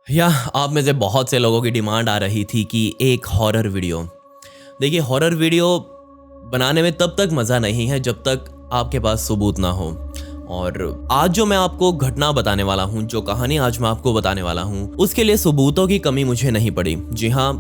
या आप में से बहुत से लोगों की डिमांड आ रही थी कि एक हॉरर वीडियो। देखिए, हॉरर वीडियो बनाने में तब तक मज़ा नहीं है जब तक आपके पास सबूत ना हो। और आज जो मैं आपको घटना बताने वाला हूँ, जो कहानी आज मैं आपको बताने वाला हूँ, उसके लिए सबूतों की कमी मुझे नहीं पड़ी। जी हाँ,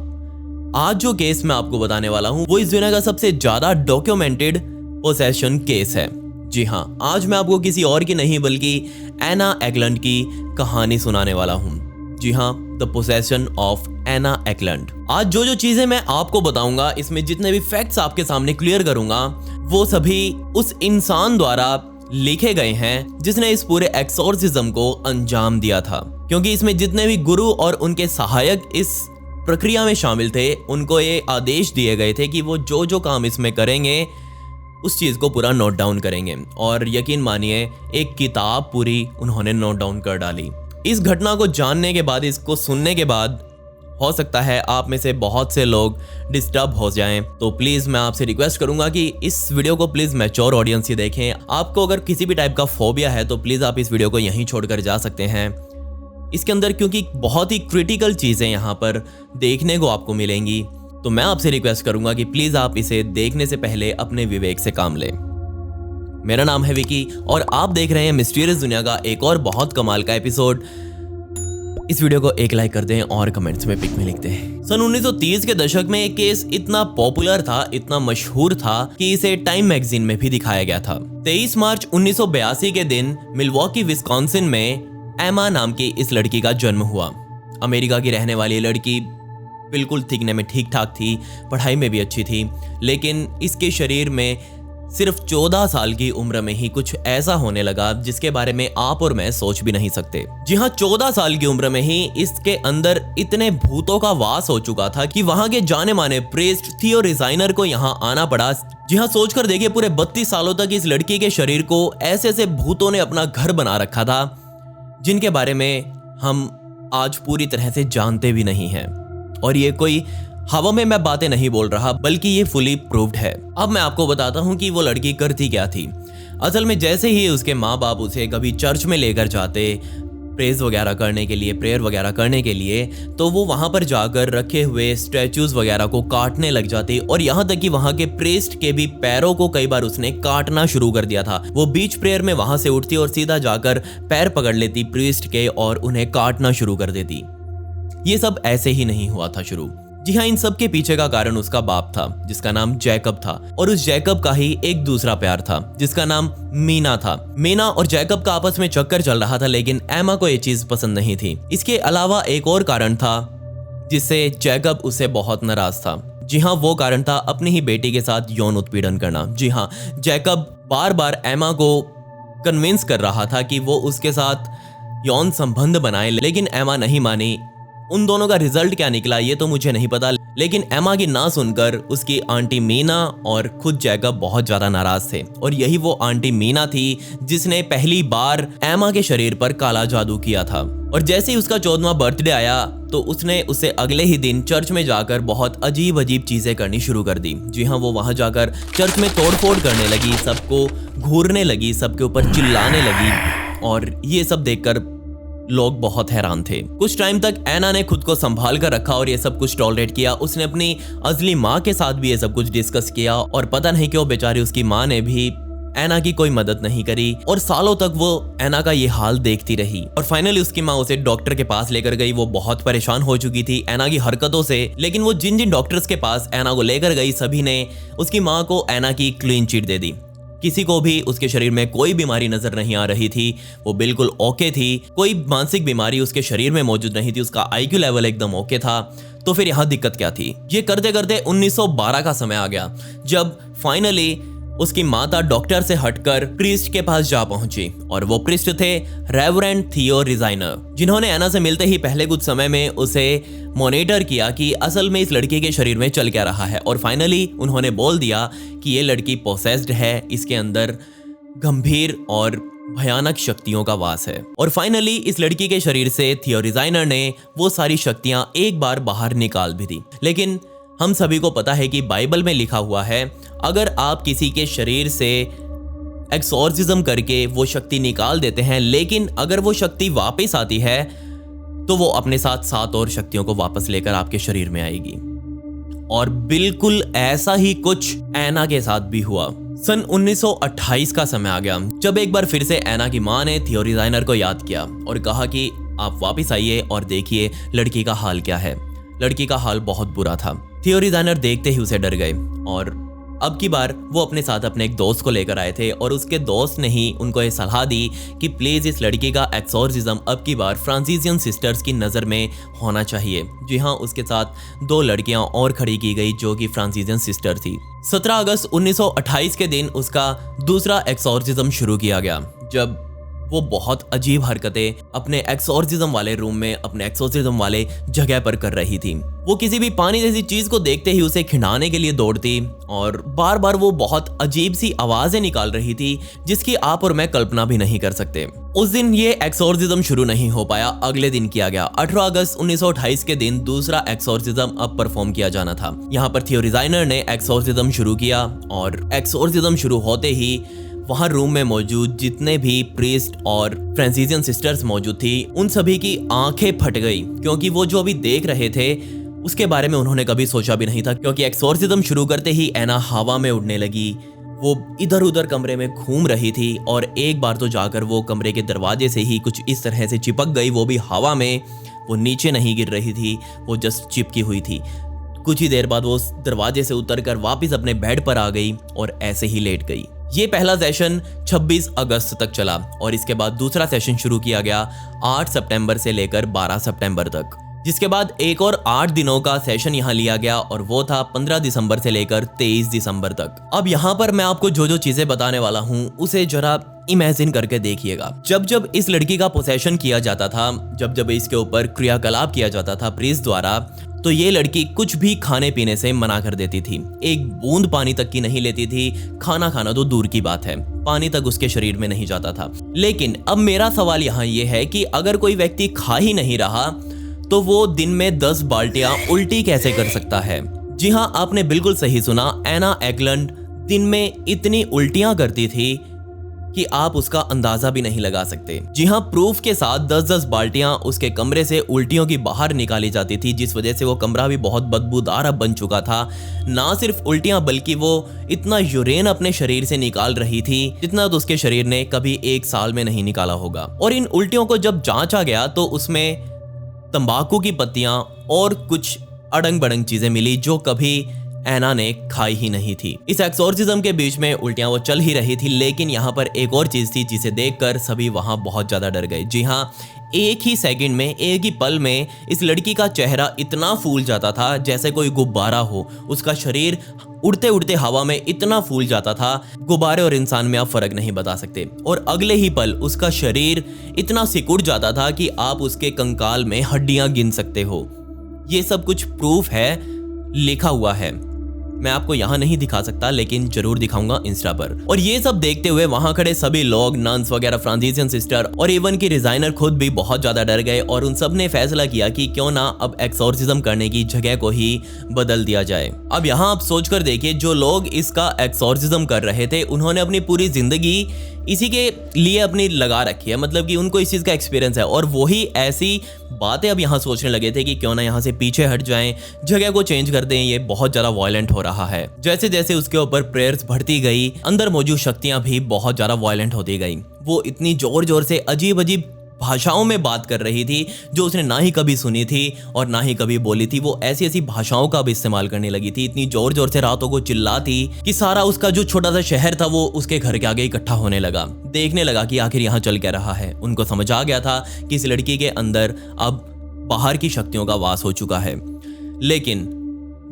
आज जो केस मैं आपको बताने वाला हूँ वो इस दुनिया का सबसे ज़्यादा डॉक्यूमेंटेड पोसेशन केस है। जी हाँ, आज मैं आपको किसी और की नहीं बल्कि एना एगलैंड की कहानी सुनाने वाला हूँ। जी हाँ, द पोसेशन ऑफ एना एगलैंड। आज जो जो चीजें मैं आपको बताऊंगा, इसमें जितने भी फैक्ट्स आपके सामने क्लियर करूंगा, वो सभी उस इंसान द्वारा लिखे गए हैं जिसने इस पूरे एक्सोर्सिज्म को अंजाम दिया था। क्योंकि इसमें जितने भी गुरु और उनके सहायक इस प्रक्रिया में शामिल थे, उनको ये आदेश दिए गए थे कि वो जो जो काम इसमें करेंगे उस चीज़ को पूरा नोट डाउन करेंगे। और यकीन मानिए, एक किताब पूरी उन्होंने नोट डाउन कर डाली। इस घटना को जानने के बाद, इसको सुनने के बाद, हो सकता है आप में से बहुत से लोग डिस्टर्ब हो जाएं। तो प्लीज़ मैं आपसे रिक्वेस्ट करूंगा कि इस वीडियो को प्लीज़ मैच्योर ऑडियंस ही देखें। आपको अगर किसी भी टाइप का फोबिया है तो प्लीज़ आप इस वीडियो को यहीं छोड़कर जा सकते हैं। इसके अंदर क्योंकि बहुत ही क्रिटिकल चीज़ें यहाँ पर देखने को आपको मिलेंगी, तो मैं आपसे रिक्वेस्ट करूंगा कि प्लीज़ आप इसे देखने से पहले अपने विवेक से काम लें। मेरा नाम है विकी और आप देख रहे हैं मिस्टीरियस दुनिया का एक और बहुत कमाल का एपिसोड। इस वीडियो को एक लाइक कर दें और कमेंट्स में पिक में लिख दें। सन 1930 के दशक में एक केस इतना पॉपुलर था, इतना मशहूर था कि इसे टाइम मैगजीन में भी दिखाया गया था। 23 मार्च 1982 के दिन मिल्वॉकी विस्कॉन्सिन में एमा नाम की इस लड़की का जन्म हुआ। अमेरिका की रहने वाली लड़की बिल्कुल दिखने में ठीक ठाक थी, पढ़ाई में भी अच्छी थी, लेकिन इसके शरीर में सिर्फ 14 साल की उम्र में ही कुछ ऐसा होने लगा जिसके बारे में आप और मैं सोच भी नहीं सकते। जी हाँ, 14 साल की उम्र में ही इसके अंदर इतने भूतों का वास हो चुका था कि वहां के जाने माने प्रीस्ट थियो रिजाइनर को यहाँ आना पड़ा। जी हाँ, सोचकर देखिए, पूरे 32 सालों तक इस लड़की के शरीर को ऐसे ऐसे भूतों ने अपना घर बना रखा था जिनके बारे में हम आज पूरी तरह से जानते भी नहीं हैं। और ये कोई हवा में मैं बातें नहीं बोल रहा, बल्कि ये फुली प्रूव्ड है। अब मैं आपको बताता हूँ कि वो लड़की करती क्या थी। असल में जैसे ही उसके माँ बाप उसे कभी चर्च में लेकर जाते प्रेज वगैरह करने के लिए, प्रेयर वगैरह करने के लिए, तो वो वहाँ पर जाकर रखे हुए स्टैचूज वगैरह को काटने लग जाती। और यहाँ तक कि वहाँ के प्रीस्ट के भी पैरों को कई बार उसने काटना शुरू कर दिया था। वो बीच प्रेयर में वहाँ से उठती और सीधा जाकर पैर पकड़ लेती प्रीस्ट के और उन्हें काटना शुरू कर देती। ये सब ऐसे ही नहीं हुआ था शुरू। जी हाँ, इन सब के पीछे का कारण उसका बाप था जिसका नाम जैकब था, और उस जैकब का ही एक दूसरा प्यार था जिसका नाम मीना था। मीना और जैकब का आपस में चक्कर चल रहा था, लेकिन एमा को ये चीज पसंद नहीं थी। इसके अलावा एक और कारण था जिससे जैकब उससे बहुत नाराज था। जी हाँ, वो कारण था अपनी ही बेटी के साथ यौन उत्पीड़न करना। जी हाँ, जैकब बार बार एमा को कन्विंस कर रहा था कि वो उसके साथ यौन संबंध बनाए, लेकिन एमा नहीं मानी। उन दोनों का रिजल्ट क्या निकला ये तो मुझे नहीं पता, लेकिन एमा की ना सुनकर उसकी आंटी मीना और खुद जैकब बहुत ज्यादा नाराज थे। और यही वो आंटी मीना थी जिसने पहली बार एमा के शरीर पर काला जादू किया था। और जैसे ही उसका 14वां बर्थडे आया तो उसने उसे अगले ही दिन चर्च में जाकर बहुत अजीब अजीब चीजें करनी शुरू कर दी। जी हाँ, वो वहां जाकर चर्च में तोड़फोड़ करने लगी, सबको घूरने लगी, सबके ऊपर चिल्लाने लगी। और ये सब देखकर लोग बहुत हैरान थे। कुछ टाइम तक एना ने खुद को संभाल कर रखा और ये सब कुछ टॉलरेट किया। उसने अपनी अजली माँ के साथ भी ये सब कुछ डिस्कस किया, और पता नहीं क्यों बेचारी उसकी माँ ने भी एना की कोई मदद नहीं करी। और सालों तक वो एना का ये हाल देखती रही। और फाइनली उसकी माँ उसे डॉक्टर के पास लेकर गई। वो बहुत परेशान हो चुकी थी एना की हरकतों से, लेकिन वो जिन जिन डॉक्टर्स के पास एना को लेकर गई, सभी ने उसकी माँ को एना की क्लीन चिट दे दी। किसी को भी उसके शरीर में कोई बीमारी नजर नहीं आ रही थी, वो बिल्कुल ओके थी, कोई मानसिक बीमारी उसके शरीर में मौजूद नहीं थी, उसका आईक्यू लेवल एकदम ओके था। तो फिर यहाँ दिक्कत क्या थी? ये करते करते 1912 का समय आ गया, जब फाइनली उसकी माता डॉक्टर से हटकर प्रीस्ट के पास जा पहुंची। और वो प्रीस्ट थे रेवरेंड थियो रिजाइनर, जिन्होंने एना से मिलते ही पहले कुछ समय में उसे मॉनिटर किया कि असल में इस लड़की के शरीर में चल क्या रहा है। और फाइनली उन्होंने बोल दिया कि ये लड़की पोसेस्ड है, इसके अंदर गंभीर और भयानक शक्तियों का वास है। और फाइनली इस लड़की के शरीर से थियो रिजाइनर ने वो सारी शक्तियां एक बार बाहर निकाल भी दी। लेकिन हम सभी को पता है कि बाइबल में लिखा हुआ है, अगर आप किसी के शरीर से एक्सोर्सिज्म करके वो शक्ति निकाल देते हैं, लेकिन अगर वो शक्ति वापस आती है तो वो अपने साथ 7 और शक्तियों को वापस लेकर आपके शरीर में आएगी। और बिल्कुल ऐसा ही कुछ ऐना के साथ भी हुआ। सन 1928 का समय आ गया जब एक बार फिर से ऐना की मां ने थियो डिजाइनर को याद किया और कहा कि आप वापस आइए और देखिए लड़की का हाल क्या है। लड़की का हाल बहुत बुरा था। थियो डिजाइनर देखते ही उसे डर गए और अब की बार वो अपने साथ अपने एक दोस्त को लेकर आए थे और उसके दोस्त ने ही उनको ये सलाह दी कि प्लीज इस लड़की का एक्सोर्सिज्म अब की बार फ्रांसीसियन सिस्टर्स की नज़र में होना चाहिए। जी हाँ, उसके साथ 2 लड़कियां और खड़ी की गई जो कि फ्रांसीसियन सिस्टर थी। 17 अगस्त 1928 के दिन उसका दूसरा एक्सोर्सिज्म शुरू किया गया जब वो बहुत अजीब हरकतें अपने एक्सोर्सिज्म वाले रूम में, अपने एक्सोर्सिज्म वाले जगह पर कर रही थी। वो किसी भी पानी जैसी चीज को देखते ही उसे खिंडाने के लिए दौड़ती और बार बार वो बहुत अजीब सी आवाजें निकाल रही थी जिसकी आप और मैं कल्पना भी नहीं कर सकते। उस दिन ये एक्सोर्सिज्म शुरू नहीं हो पाया, अगले दिन किया गया। 18 अगस्त 1928 के दिन दूसरा एक्सोर्सिज्म अब परफॉर्म किया जाना था। यहाँ पर थियो डिजाइनर ने एक्सोर्सिज्म शुरू किया और एक्सोर्सिज्म शुरू होते ही वहाँ रूम में मौजूद जितने भी प्रीस्ट और फ्रांसीसियन सिस्टर्स मौजूद थी उन सभी की आंखें फट गई, क्योंकि वो जो अभी देख रहे थे उसके बारे में उन्होंने कभी सोचा भी नहीं था। क्योंकि एक्सोर्सिज्म शुरू करते ही ऐना हवा में उड़ने लगी, वो इधर उधर कमरे में घूम रही थी और एक बार तो जाकर वो कमरे के दरवाजे से ही कुछ इस तरह से चिपक गई, वो भी हवा में। वो नीचे नहीं गिर रही थी, वो जस्ट चिपकी हुई थी। कुछ ही देर बाद वो उस दरवाजे से उतरकर वापस अपने बेड पर आ गई और ऐसे ही लेट गई। ये पहला सेशन 26 अगस्त तक चला और इसके बाद दूसरा सेशन शुरू किया गया 8 सितंबर से लेकर 12 सितंबर तक, जिसके बाद एक और 8 दिनों का सेशन यहाँ लिया गया और वो था 15 दिसंबर से लेकर 23 दिसंबर तक। अब यहाँ पर मैं आपको जो जो चीजें बताने वाला हूँ उसे जरा इमेजिन करके देखिएगा। जब जब इस लड़की का पोसेशन किया जाता था, जब जब इसके ऊपर क्रियाकलाप किया जाता था प्रीस्ट द्वारा, तो ये लड़की कुछ भी खाने पीने से मना कर देती थी। एक बूंद पानी तक की नहीं लेती थी, खाना खाना तो दूर की बात है, पानी तक उसके शरीर में नहीं जाता था। लेकिन अब मेरा सवाल यहाँ ये है कि अगर कोई व्यक्ति खा ही नहीं रहा तो वो दिन में 10 बाल्टियां उल्टी कैसे कर सकता है? जी हाँ, आपने बिल्कुल सही सुना, एना एगलैंड दिन में इतनी उल्टियां करती थी कि आप उसका अंदाजा भी नहीं लगा सकते। जी हाँ, प्रूफ के साथ 10-10 बाल्टियां उसके कमरे से उल्टियों की बाहर निकाली जाती थी, जिस वजह से वो कमरा भी बहुत बदबूदार अब बन चुका था। ना सिर्फ उल्टियां बल्कि वो इतना यूरेन अपने शरीर से निकाल रही थी जितना तो उसके शरीर ने कभी 1 साल में नहीं निकाला होगा। और इन उल्टियों को जब जांचा गया तो उसमें तंबाकू की पत्तियां और कुछ अड़ंग बड़ंग चीजें मिली जो कभी ऐना ने खाई ही नहीं थी। इस एक्सोर्सिज्म के बीच में उल्टियां वो चल ही रही थी, लेकिन यहाँ पर एक और चीज थी जिसे देखकर सभी वहां बहुत ज्यादा डर गए। जी हाँ, एक ही सेकंड में, एक ही पल में इस लड़की का चेहरा इतना फूल जाता था जैसे कोई गुब्बारा हो। उसका शरीर उड़ते उड़ते हवा में इतना फूल जाता था, गुब्बारे और इंसान में आप फर्क नहीं बता सकते। और अगले ही पल उसका शरीर इतना सिकुड़ जाता था कि आप उसके कंकाल में हड्डियां गिन सकते हो। ये सब कुछ प्रूफ है, लिखा हुआ है। मैं आपको यहाँ नहीं दिखा सकता लेकिन जरूर दिखाऊंगा इंस्टा पर। और ये सब देखते हुए वहां खड़े सभी लोग, नन्स वगैरह, फ्रांसीसियन सिस्टर और इवन की डिजाइनर खुद भी बहुत ज्यादा डर गए और उन सब ने फैसला किया कि क्यों ना अब एक्सोर्सिज्म करने की जगह को ही बदल दिया जाए। अब यहाँ आप सोचकर देखिए, जो लोग इसका एक्सोर्सिज्म कर रहे थे उन्होंने अपनी पूरी जिंदगी इसी के लिए अपनी लगा रखी है, मतलब कि उनको इस चीज़ का एक्सपीरियंस है और वही ऐसी बातें अब यहाँ सोचने लगे थे कि क्यों ना यहाँ से पीछे हट जाएं, जगह को चेंज कर दें, ये बहुत ज़्यादा वायलेंट हो रहा है। जैसे जैसे उसके ऊपर प्रेयर्स बढ़ती गई, अंदर मौजूद शक्तियाँ भी बहुत ज़्यादा वायलेंट होती गई। वो इतनी जोर जोर से अजीब अजीब भाषाओं में बात कर रही थी जो उसने ना ही कभी सुनी थी और ना ही कभी बोली थी। वो ऐसी ऐसी भाषाओं का भी इस्तेमाल करने लगी थी, इतनी जोर जोर से रातों को चिल्लाती कि सारा उसका जो छोटा सा शहर था वो उसके घर के आगे इकट्ठा होने लगा। देखने लगा कि आखिर यहाँ चल क्या रहा है। उनको समझ आ गया था कि इस लड़की के अंदर अब बाहर की शक्तियों का वास हो चुका है। लेकिन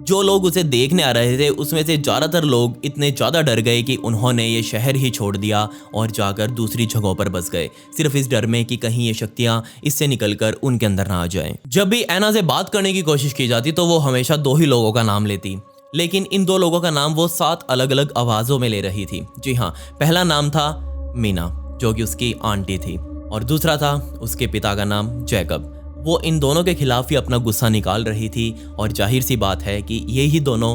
जो लोग उसे देखने आ रहे थे उसमें से ज़्यादातर लोग इतने ज़्यादा डर गए कि उन्होंने ये शहर ही छोड़ दिया और जाकर दूसरी जगहों पर बस गए, सिर्फ इस डर में कि कहीं ये शक्तियाँ इससे निकलकर उनके अंदर ना आ जाएं। जब भी ऐना से बात करने की कोशिश की जाती तो वो हमेशा 2 ही लोगों का नाम लेती, लेकिन इन 2 लोगों का नाम वो 7 अलग अलग आवाज़ों में ले रही थी। जी हाँ, पहला नाम था मीना जो कि उसकी आंटी थी और दूसरा था उसके पिता का नाम जैकब। वो इन दोनों के खिलाफ ही अपना गुस्सा निकाल रही थी और जाहिर सी बात है कि ये ही दोनों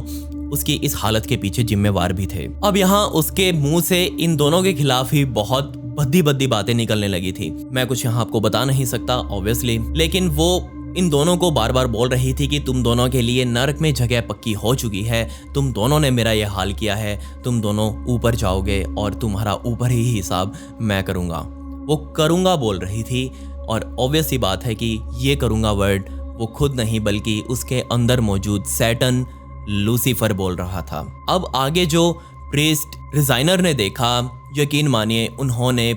उसकी इस हालत के पीछे जिम्मेवार भी थे। अब यहाँ उसके मुंह से इन दोनों के खिलाफ ही बहुत भद्दी भद्दी बातें निकलने लगी थी। मैं कुछ यहाँ आपको बता नहीं सकता ऑब्वियसली, लेकिन वो इन दोनों को बार बार बोल रही थी कि तुम दोनों के लिए नरक में जगह पक्की हो चुकी है, तुम दोनों ने मेरा ये हाल किया है, तुम दोनों ऊपर जाओगे और तुम्हारा ऊपर ही हिसाब मैं करूँगा। वो करूँगा बोल रही थी, और ऑब्वियस सी बात है कि ये करूँगा वर्ड वो खुद नहीं बल्कि उसके अंदर मौजूद सैटर्न लूसीफर बोल रहा था। अब आगे जो प्रीस्ट रिजाइनर ने देखा, यकीन मानिए उन्होंने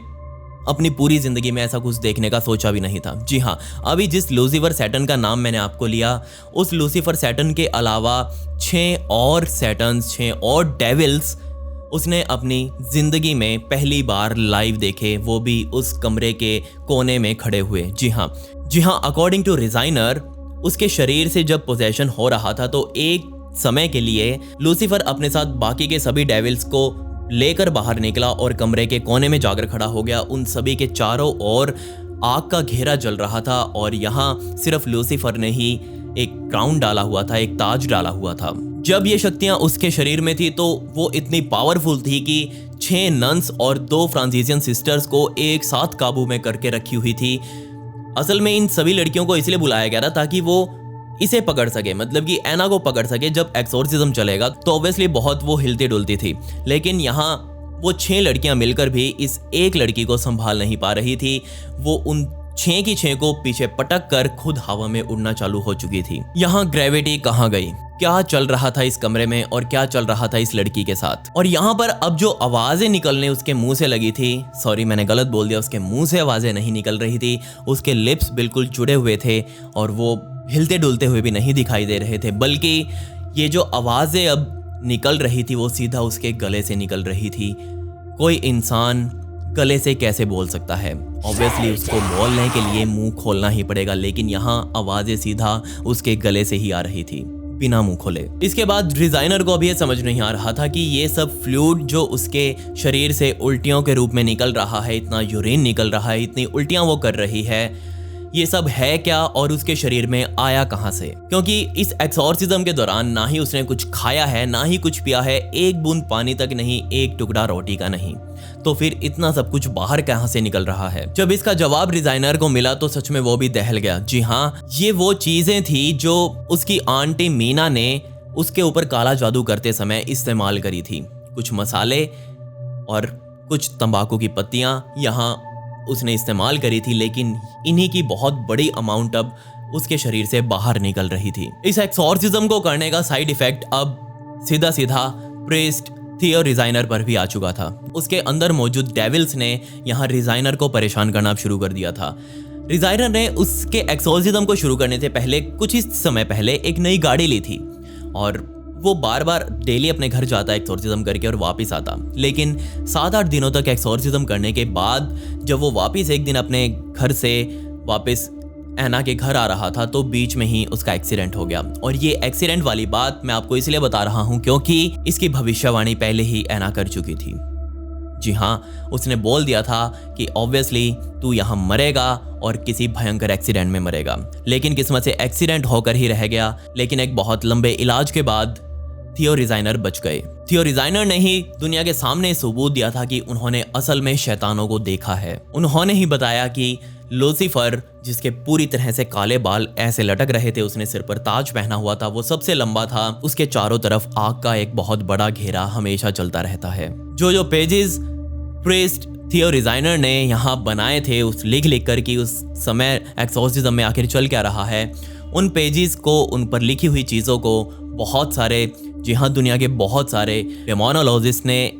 अपनी पूरी जिंदगी में ऐसा कुछ देखने का सोचा भी नहीं था। जी हाँ, अभी जिस लूसीफर सैटर्न का नाम मैंने आपको लिया, उस लूसीफर सैटर्न के अलावा 6 और सैटर्न्स, 6 और डेविल्स उसने अपनी जिंदगी में पहली बार लाइव देखे, वो भी उस कमरे के कोने में खड़े हुए। जी हाँ, अकॉर्डिंग टू रिजाइनर, उसके शरीर से जब पोजेशन हो रहा था तो एक समय के लिए लूसीफर अपने साथ बाकी के सभी डेविल्स को लेकर बाहर निकला और कमरे के कोने में जाकर खड़ा हो गया। उन सभी के चारों ओर आग का घेरा जल रहा था और यहाँ सिर्फ लूसीफर ने ही एक क्राउन डाला हुआ था, एक ताज डाला हुआ था। जब ये शक्तियां उसके शरीर में थी तो वो इतनी पावरफुल थी कि 6 नन्स और 2 फ्रांसीसियन सिस्टर्स को एक साथ काबू में करके रखी हुई थी। असल में इन सभी लड़कियों को इसलिए बुलाया गया था ताकि वो इसे पकड़ सके, मतलब कि एना को पकड़ सके। जब एक्सोर्सिज्म चलेगा तो ऑब्वियसली बहुत वो हिलती डुलती थी, लेकिन यहाँ वो 6 लड़कियां मिलकर भी इस एक लड़की को संभाल नहीं पा रही थी। वो उन 6 की 6 को पीछे पटक कर खुद हवा में उड़ना चालू हो चुकी थी। यहाँ ग्रेविटी कहाँ गई? क्या चल रहा था इस कमरे में और क्या चल रहा था इस लड़की के साथ? और यहाँ पर अब जो आवाजें निकलने उसके मुंह से लगी थी, सॉरी मैंने गलत बोल दिया, उसके मुंह से आवाजें नहीं निकल रही थी, उसके लिप्स बिल्कुल जुड़े हुए थे और वो हिलते डुलते हुए भी नहीं दिखाई दे रहे थे, बल्कि ये जो आवाजें अब निकल रही थी वो सीधा उसके गले से निकल रही थी। कोई इंसान गले से कैसे बोल सकता है? ऑब्वियसली उसको बोलने के लिए मुंह खोलना ही पड़ेगा, लेकिन यहाँ आवाजें सीधा उसके गले से ही आ रही थी बिना मुंह खोले। इसके बाद डिजाइनर को अभी ये समझ नहीं आ रहा था कि ये सब फ्लूइड जो उसके शरीर से उल्टियों के रूप में निकल रहा है, इतना यूरिन निकल रहा है, इतनी उल्टियां वो कर रही है, ये सब है क्या और उसके शरीर में आया कहां से? क्योंकि इस एक्सोर्सिज्म के दौरान ना ही उसने कुछ खाया है, ना ही कुछ पिया है, एक बूंद पानी तक नहीं, एक टुकड़ा रोटी का नहीं, तो फिर इतना सब कुछ बाहर कहां से निकल रहा है? जब इसका जवाब डिजाइनर को मिला तो सच में वो भी दहल गया। जी हाँ, ये वो चीजें थी जो उसकी आंटी मीना ने उसके ऊपर काला जादू करते समय इस्तेमाल करी थी। कुछ मसाले और कुछ तंबाकू की पत्तियां यहाँ उसने इस्तेमाल करी थी, लेकिन इन्हीं की बहुत बड़ी अमाउंट अब उसके शरीर से बाहर निकल रही थी। इस एक्सोर्सिज्म को करने का साइड इफेक्ट अब सीधा सीधा प्रीस्ट थियो रिजाइनर पर भी आ चुका था। उसके अंदर मौजूद डेविल्स ने यहाँ रिजाइनर को परेशान करना शुरू कर दिया था। रिजाइनर ने उसके एक्सोर्सिज्म को शुरू करने से पहले कुछ ही समय पहले एक नई गाड़ी ली थी और वो बार बार डेली अपने घर जाता एक्सोर्सिज्म करके और वापस आता, लेकिन 7-8 दिनों तक एक्सोर्सिज्म करने के बाद जब वो वापस एक दिन अपने घर से वापस एना के घर आ रहा था तो बीच में ही उसका एक्सीडेंट हो गया। और ये एक्सीडेंट वाली बात मैं आपको इसलिए बता रहा हूँ क्योंकि इसकी भविष्यवाणी पहले ही एना कर चुकी थी। जी हाँ, उसने बोल दिया था कि ऑब्वियसली तू यहाँ मरेगा और किसी भयंकर एक्सीडेंट में मरेगा, लेकिन किस्मत से एक्सीडेंट होकर ही रह गया। लेकिन एक बहुत लंबे इलाज के बाद थियो रिजाइनर बच गए। थियो रिजाइनर ने ही दुनिया के सामने सबूत दिया था कि उन्होंने असल में शैतानों को देखा है। उन्होंने ही बताया कि लूसीफर, जिसके पूरी तरह से काले बाल ऐसे लटक रहे थे, उसने सिर पर ताज पहना हुआ था, वो सबसे लंबा था, उसके चारों तरफ आग का एक बहुत बड़ा घेरा हमेशा चलता रहता है। जो पेजेस प्रीस्ट थियो रिजाइनर ने यहाँ बनाए थे उस लिख कर कि उस समय एक्सोर्सिज्म में आखिर चल क्या रहा है, उन पेजेस को, उन पर लिखी हुई चीज़ों को बहुत सारे, जी हाँ, दुनिया के बहुत सारे डेमोनोलॉजिस्ट ने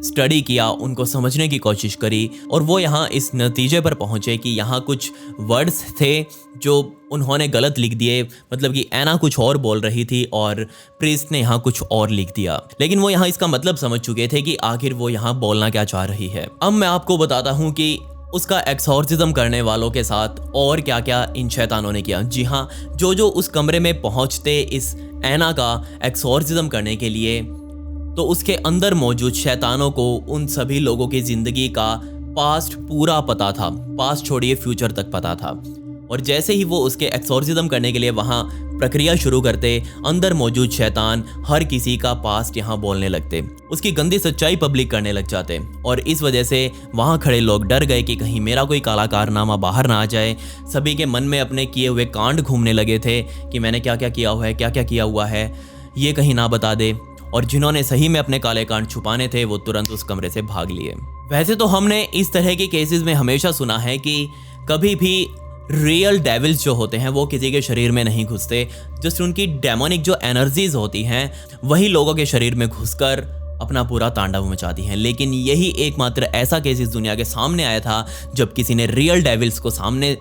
स्टडी किया, उनको समझने की कोशिश करी और वो यहाँ इस नतीजे पर पहुँचे कि यहाँ कुछ वर्ड्स थे जो उन्होंने गलत लिख दिए, मतलब कि एना कुछ और बोल रही थी और प्रीस्ट ने यहाँ कुछ और लिख दिया, लेकिन वो यहाँ इसका मतलब समझ चुके थे कि आखिर वो यहाँ बोलना क्या चाह रही है। अब मैं आपको बताता हूँ कि उसका एक्सोर्सिज्म करने वालों के साथ और क्या क्या इन शैतानों ने किया। जी हाँ, जो उस कमरे में पहुँचते इस एना का एक्सोर्सिज्म करने के लिए, तो उसके अंदर मौजूद शैतानों को उन सभी लोगों की ज़िंदगी का पास्ट पूरा पता था, पास्ट छोड़िए फ्यूचर तक पता था। और जैसे ही वो उसके एक्सोर्सिज्म करने के लिए वहाँ प्रक्रिया शुरू करते, अंदर मौजूद शैतान हर किसी का पास्ट यहाँ बोलने लगते, उसकी गंदी सच्चाई पब्लिक करने लग जाते। और इस वजह से वहाँ खड़े लोग डर गए कि कहीं मेरा कोई काला कारनामा बाहर ना आ जाए। सभी के मन में अपने किए हुए कांड घूमने लगे थे कि मैंने क्या क्या किया हुआ है, क्या क्या किया हुआ है, ये कहीं ना बता दे। और जिन्होंने सही में अपने काले कांड छुपाने थे वो तुरंत उस कमरे से भाग लिए। वैसे तो हमने इस तरह के केसेस में हमेशा सुना है कि कभी भी रियल डेविल्स जो होते हैं वो किसी के शरीर में नहीं घुसते, जस्ट उनकी डेमोनिक जो एनर्जीज होती हैं वही लोगों के शरीर में घुसकर अपना पूरा तांडव मचाती हैं। लेकिन यही एकमात्र ऐसा केस इस दुनिया के सामने आया था जब किसी ने रियल डेविल्स को सामने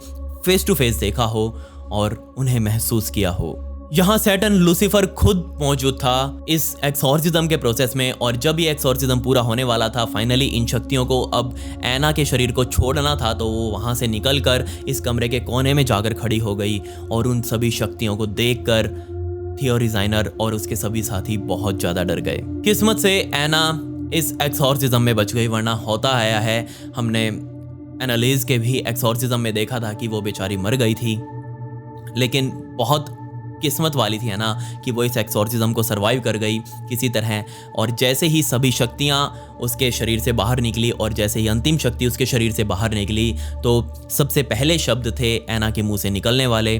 फेस टू फेस देखा हो और उन्हें महसूस किया हो। यहाँ सैटन लूसीफर खुद मौजूद था इस एक्सोर्सिज्म के प्रोसेस में, और जब ये एक्सोर्सिज्म पूरा होने वाला था, फाइनली इन शक्तियों को अब एना के शरीर को छोड़ना था, तो वो वहाँ से निकलकर इस कमरे के कोने में जाकर खड़ी हो गई। और उन सभी शक्तियों को देखकर थियो डिजाइनर और उसके सभी साथी बहुत ज़्यादा डर गए। किस्मत से एना इस एक्सोर्सिज्म में बच गई, वरना होता आया है हमने एनालिज के भी एक्सोर्सिज्म में देखा था कि वो बेचारी मर गई थी। लेकिन बहुत किस्मत वाली थी है ना कि वो इस एक्सोर्सिज्म को सरवाइव कर गई किसी तरह। और जैसे ही सभी शक्तियाँ उसके शरीर से बाहर निकली और जैसे ही अंतिम शक्ति उसके शरीर से बाहर निकली, तो सबसे पहले शब्द थे एना के मुंह से निकलने वाले,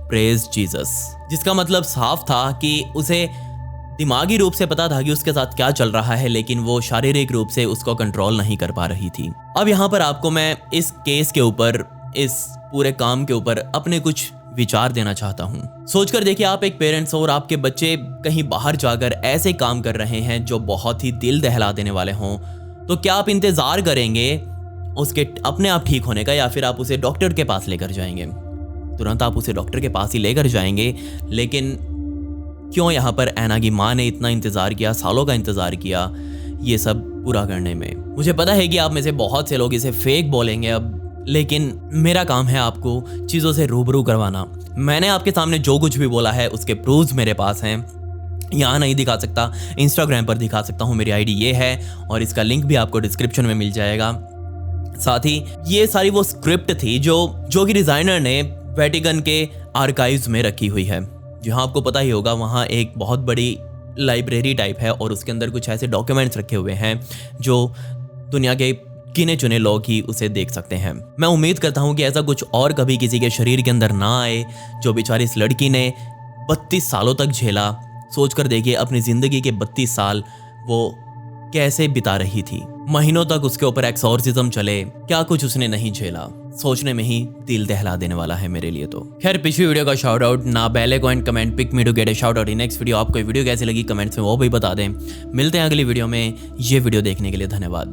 प्रेज जीसस, जिसका मतलब साफ था कि उसे दिमागी रूप से पता था कि उसके साथ क्या चल रहा है, लेकिन वो शारीरिक रूप से उसको कंट्रोल नहीं कर पा रही थी। अब यहाँ पर आपको मैं इस केस के ऊपर, इस पूरे काम के ऊपर अपने कुछ विचार देना चाहता हूँ। सोचकर देखिए, आप एक पेरेंट्स हो और आपके बच्चे कहीं बाहर जाकर ऐसे काम कर रहे हैं जो बहुत ही दिल दहला देने वाले हों, तो क्या आप इंतज़ार करेंगे उसके अपने आप ठीक होने का, या फिर आप उसे डॉक्टर के पास लेकर जाएंगे? तुरंत आप उसे डॉक्टर के पास ही लेकर जाएंगे। लेकिन क्यों यहाँ पर एना की माँ ने इतना इंतज़ार किया, सालों का इंतज़ार किया ये सब पूरा करने में? मुझे पता है कि आप में से बहुत से लोग इसे फेक बोलेंगे अब, लेकिन मेरा काम है आपको चीज़ों से रूबरू करवाना। मैंने आपके सामने जो कुछ भी बोला है उसके प्रूफ्स मेरे पास हैं। यहाँ नहीं दिखा सकता, इंस्टाग्राम पर दिखा सकता हूँ, मेरी आईडी ये है और इसका लिंक भी आपको डिस्क्रिप्शन में मिल जाएगा। साथ ही ये सारी वो स्क्रिप्ट थी जो कि डिज़ाइनर ने वेटिकन के आर्काइव्स में रखी हुई है। जहाँ आपको पता ही होगा वहाँ एक बहुत बड़ी लाइब्रेरी टाइप है और उसके अंदर कुछ ऐसे डॉक्यूमेंट्स रखे हुए हैं जो दुनिया के गिने चुने लोग ही उसे देख सकते हैं। मैं उम्मीद करता हूँ कि ऐसा कुछ और कभी किसी के शरीर के अंदर ना आए जो बेचारी इस लड़की ने 32 सालों तक झेला। सोचकर देखिए अपनी ज़िंदगी के 32 साल वो कैसे बिता रही थी। महीनों तक उसके ऊपर एक्सोर्सिज्म चले, क्या कुछ उसने नहीं झेला। सोचने में ही दिल दहला देने वाला है मेरे लिए। तो खैर, पिछली वीडियो का शाउट आउट ना bell icon comment pick me to get a shout out in next video. आपको वीडियो कैसी लगी कमेंट्स में वो भी बता दें। मिलते हैं अगली वीडियो में। ये वीडियो देखने के लिए धन्यवाद।